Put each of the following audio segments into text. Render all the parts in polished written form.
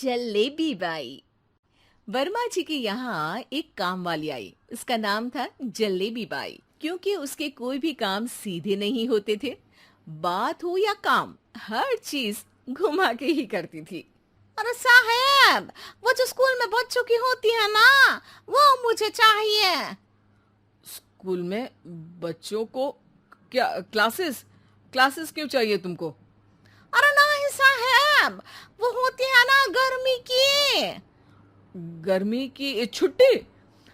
Jalebi by. Verma जी के यहाँ एक काम वाली आई। उसका नाम था जलेबी बाई, क्योंकि उसके कोई भी काम सीधे नहीं होते थे। बात हो या काम, हर चीज घुमा के ही करती थी। अरे साहब, वो जो स्कूल में बच्चों की होती है ना, वो मुझे चाहिए। स्कूल में बच्चों को क्या क्लासेस क्लासेस क्यों चाहिए तुमको? अरे नहीं साहब, वो होती है ना गर्मी की। गर्मी की छुट्टी?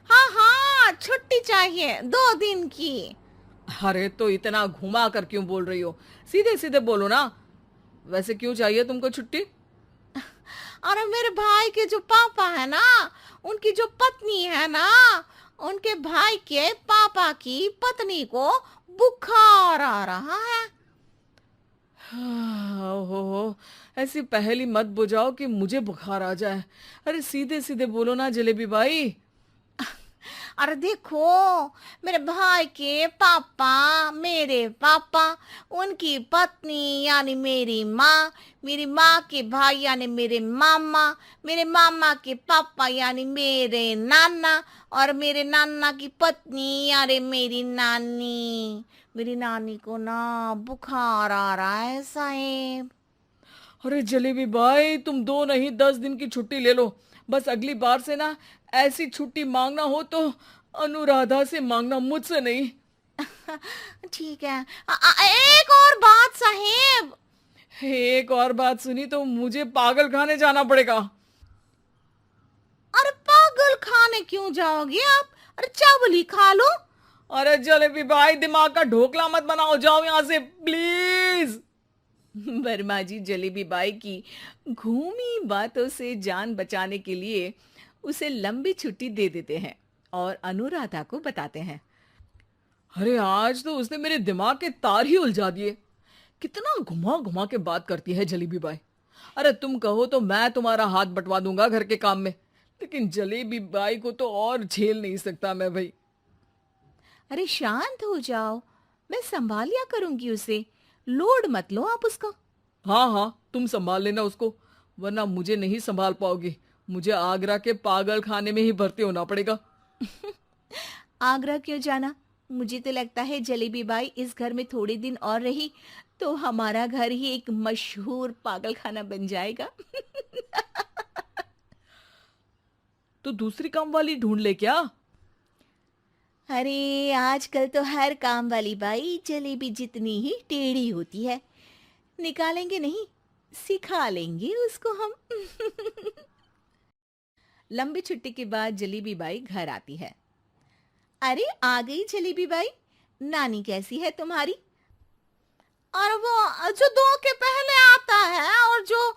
हाँ हाँ, छुट्टी चाहिए 2 दिन की। अरे तो इतना घुमा कर क्यों बोल रही हो? सीधे सीधे बोलो ना। वैसे क्यों चाहिए तुमको छुट्टी? अरे मेरे भाई के जो पापा है ना, उनकी जो पत्नी है ना, उनके भाई के पापा की पत्नी को बुखार आ रहा है। ओहो, ऐसी पहेली मत बुझाओ कि मुझे बुखार आ जाए। अरे सीधे सीधे बोलो ना जलेबी भाई। अरे देखो, मेरे भाई के पापा, मेरे पापा, उनकी पत्नी यानी मेरी माँ के भाई यानी मेरे मामा के पापा यानी मेरे नाना, और मेरे नाना की पत्नी यानी मेरी नानी को ना बुखार आ रहा है साहेब। अरे जलेबी भाई, तुम 2 नहीं 10 दिन की छुट्टी ले लो। बस अगली बार से ना ऐसी छुट्टी मांगना हो तो अनुराधा से मांगना, मुझसे नहीं। ठीक है। एक और बात साहेब। एक और बात सुनी तो मुझे पागल खाने जाना पड़ेगा। अरे पागल खाने क्यों जाओगे आप? अरे चावल ही खा लो। अरे जलेबी भाई, दिमाग का ढोकला मत बनाओ, जाओ यहाँ से प्लीज। वर्मा जी जलेबी बाई की घूमी बातों से जान बचाने के लिए उसे लंबी छुट्टी दे देते हैं और अनुराधा को बताते हैं। अरे आज तो उसने मेरे दिमाग के तार ही उलझा दिए। कितना घुमा घुमा के बात करती है जलेबी बाई। अरे तुम कहो तो मैं तुम्हारा हाथ बंटवा दूंगा घर के काम में, लेकिन जलेबी बाई को तो और झेल नहीं सकता मैं भाई। अरे शांत हो जाओ, मैं संभाल लिया करूंगी उसे। लोड मत लो आप उसका। हाँ हाँ, तुम संभाल लेना उसको, वरना मुझे नहीं संभाल पाओगी। मुझे आगरा के पागल खाने में ही भर्ती होना पड़ेगा। आगरा क्यों जाना? मुझे तो लगता है जलेबी बाई इस घर में थोड़े दिन और रही तो हमारा घर ही एक मशहूर पागल खाना बन जाएगा। तो दूसरी काम वाली ढूंढ ले क्या? अरे आजकल तो हर काम वाली बाई जलेबी जितनी ही टेढ़ी होती है। निकालेंगे नहीं, सिखा लेंगे उसको हम। लंबी छुट्टी के बाद जलेबी बाई घर आती है। अरे आ गई जलेबी बाई, नानी कैसी है तुम्हारी? और वो जो 2 के पहले आता है और जो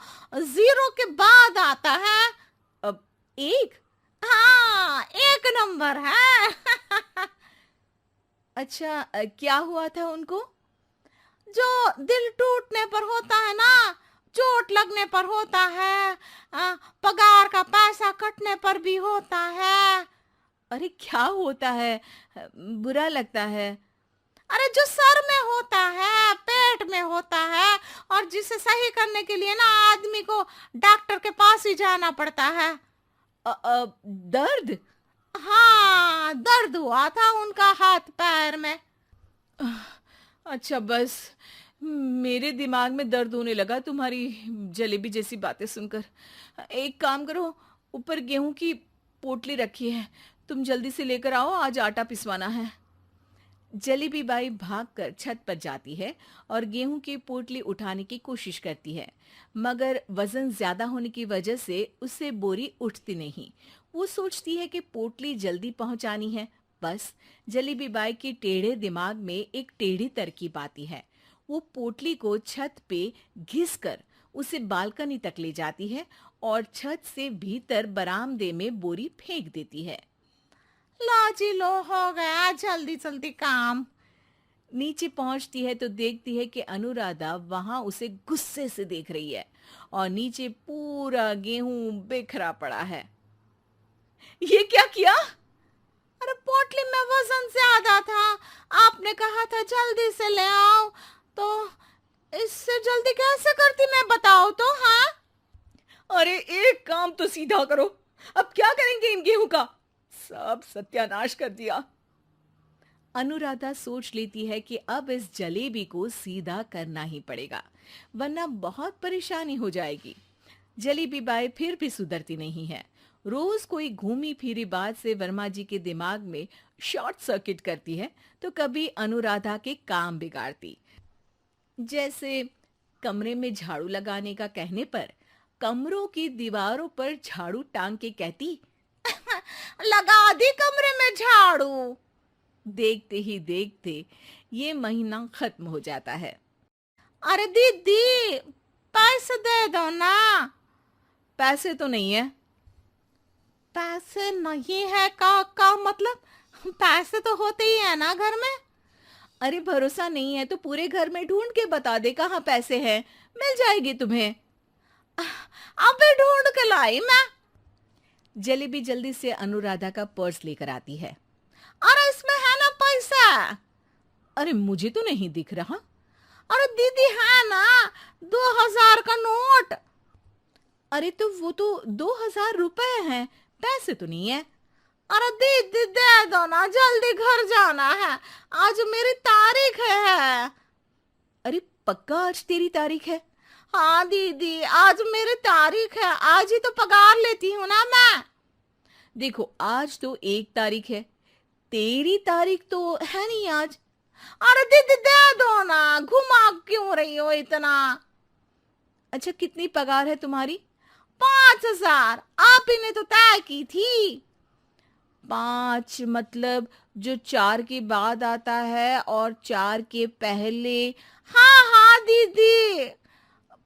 0 के बाद आता है। अब एक। हाँ, 1 नंबर है। अच्छा, क्या हुआ था उनको? जो दिल टूटने पर होता है ना, चोट लगने पर होता है, पगार का पैसा कटने पर भी होता है। अरे क्या होता है? बुरा लगता है। अरे जो सर में होता है, पेट में होता है, और जिसे सही करने के लिए ना आदमी को डॉक्टर के पास ही जाना पड़ता है। दर्द? हाँ, दर्द हुआ था उनका हाथ पैर में। अच्छा बस, मेरे दिमाग में दर्द होने लगा तुम्हारी जलेबी जैसी बातें सुनकर। एक काम करो, ऊपर गेहूं की पोटली रखी है, तुम जल्दी से लेकर आओ, आज आटा पिसवाना है। जलेबी बाई भागकर छत पर जाती है और गेहूं की पोटली उठाने की कोशिश करती है, मगर वजन ज्यादा होने की वजह से उससे बोरी उठती नहीं। वो सोचती है कि पोटली जल्दी पहुंचानी है। बस जलेबी बाई के टेढ़े दिमाग में एक टेढ़ी तरकीब आती है। वो पोटली को छत पे घिसकर उसे बालकनी तक ले जाती है और छत से भीतर बरामदे में बोरी फेंक देती है। लो जी लो, हो गया जल्दी जल्दी काम। नीचे पहुंचती है तो देखती है कि अनुराधा वहां उसे गुस्से से देख रही है और नीचे पूरा गेहूं बिखरा पड़ा है। ये क्या किया? अरे पोटली में वजन ज्यादा था, आपने कहा था जल्दी से ले आओ, तो इससे जल्दी कैसे करती मैं बताओ तो। हाँ, अरे एक काम तो सीधा करो, अब क्या करेंगे इन गेहूं का? सब सत्यानाश कर दिया। अनुराधा सोच लेती है कि अब इस जलेबी को सीधा करना ही पड़ेगा, वरना बहुत परेशानी हो जाएगी। जलेबी बाई फिर भी सुधरती नहीं है। रोज कोई घूमी फिरी बात से वर्मा जी के दिमाग में शॉर्ट सर्किट करती है, तो कभी अनुराधा के काम बिगाड़ती। जैसे कमरे में झाड़ू लगाने का कहने पर कमरों की दीवारों पर झाड़ू टांग के कहती, लगा दी कमरे में झाड़ू। देखते ही देखते ये महीना खत्म हो जाता है। अरे दीदी, पैसे दे दो ना। पैसे तो नहीं है। पैसे नहीं है का मतलब? पैसे तो होते ही है ना घर में। अरे भरोसा नहीं है तो पूरे घर में ढूंढ के बता दे कहाँ पैसे हैं, मिल जाएगी तुम्हें। अबे ढूंढ के लाई मैं। जलेबी जल्दी से अनुराधा का पर्स लेकर आती है। अरे इसमें है ना पैसा। अरे मुझे तो नहीं दिख रहा। अरे दीदी है ना, 2000 का नोट। अरे तो वो तो 2000 रुपए हैं, पैसे तो नहीं है। अरे दीदी दे दो ना, जल्दी घर जाना है, आज मेरी तारीख है। अरे पक्का आज तेरी तारीख है? हाँ दीदी, आज मेरी तारीख है, आज ही तो पगार लेती हूँ ना मैं। देखो आज तो 1 तारीख है, तेरी तारीख तो है नहीं आज। अरे दीदी दे दो ना, घुमा क्यों रही हो इतना? अच्छा कितनी पगार है तुम्हारी? 5000, आप ही ने तो तय की थी। 5 मतलब जो 4 के बाद आता है और 4 के पहले। हाँ हाँ दीदी।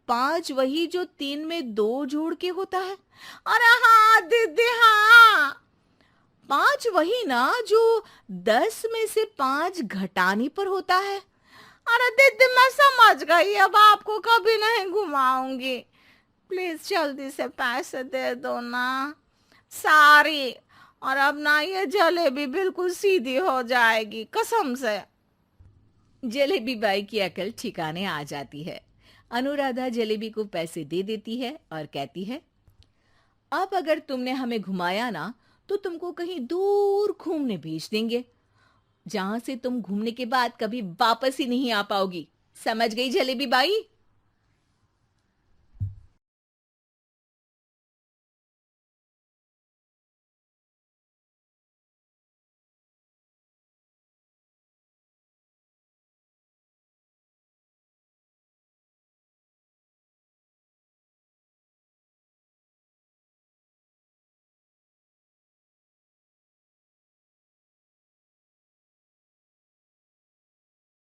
5 वही जो 3 में 2 जोड़ के होता है। अरे हाँ दीदी हाँ। 5 वही ना जो 10 में से 5 घटाने पर होता है। अरे दीदी मैं समझ गई, अब आपको कभी नहीं घुमाऊंगी। प्लीज जल्दी से पैसे दे दो ना, सारी। और अब ना ये जलेबी बिल्कुल सीधी हो जाएगी कसम से। जलेबी बाई की अकल ठिकाने आ जाती है। अनुराधा जलेबी को पैसे दे देती है और कहती है, अब अगर तुमने हमें घुमाया ना तो तुमको कहीं दूर घूमने भेज देंगे, जहां से तुम घूमने के बाद कभी वापस ही नहीं आ पाओगी। समझ गई जलेबी बाई?